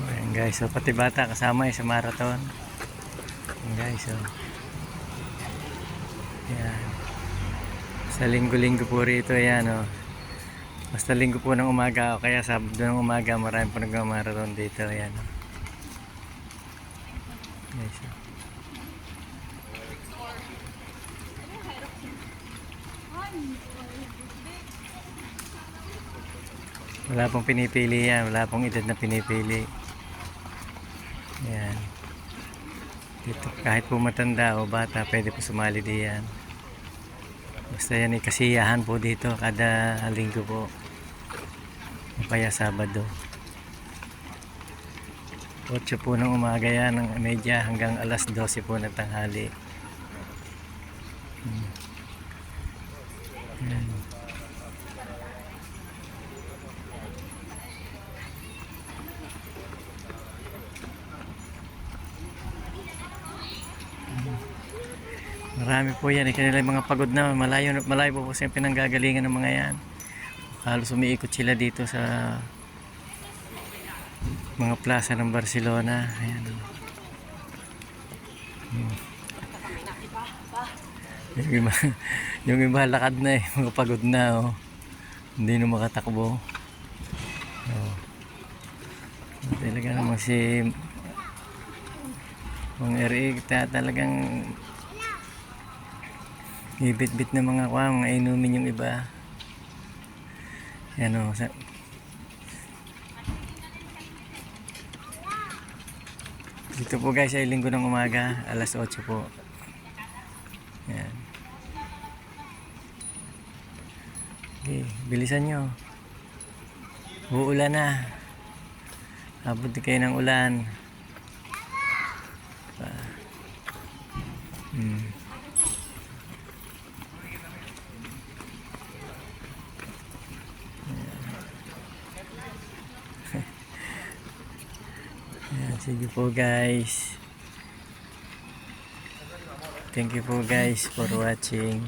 Ayan guys, so pati bata kasama sa marathon. Ayan guys, so ayan. Sa linggo-linggo po rito, ayan o. Basta linggo po ng umaga o kaya Sabado ng umaga, marami po nagmamarathon dito, ayan o. Guys, so. Wala pong pinipili yan, wala pong edad na pinipili. Ayan. Dito, kahit po matanda o bata, pwede po sumali diyan. Basta yan ay kasiyahan po dito kada linggo po. O kaya Sabado. 8 po ng umaga yan, ng media hanggang alas 12 po ng tanghali. Ayan. Marami po yan, kanila mga pagod na, malayo po sa pinanggagalingan ng mga yan. Halos umiikot sila dito sa mga plaza ng Barcelona. Ayan. Yung iba lakad na mga pagod na oh. Hindi na makatakbo. Oh. Talaga naman si Mang Eric talagang ibit-bit na mga inumin yung iba. Yan o. Dito po guys ay linggo ng umaga, alas 8 po. Yan. Okay, bilisan nyo. Uulan na. Abot kayo ng ulan. Ayan, sige po guys. Thank you po guys for watching.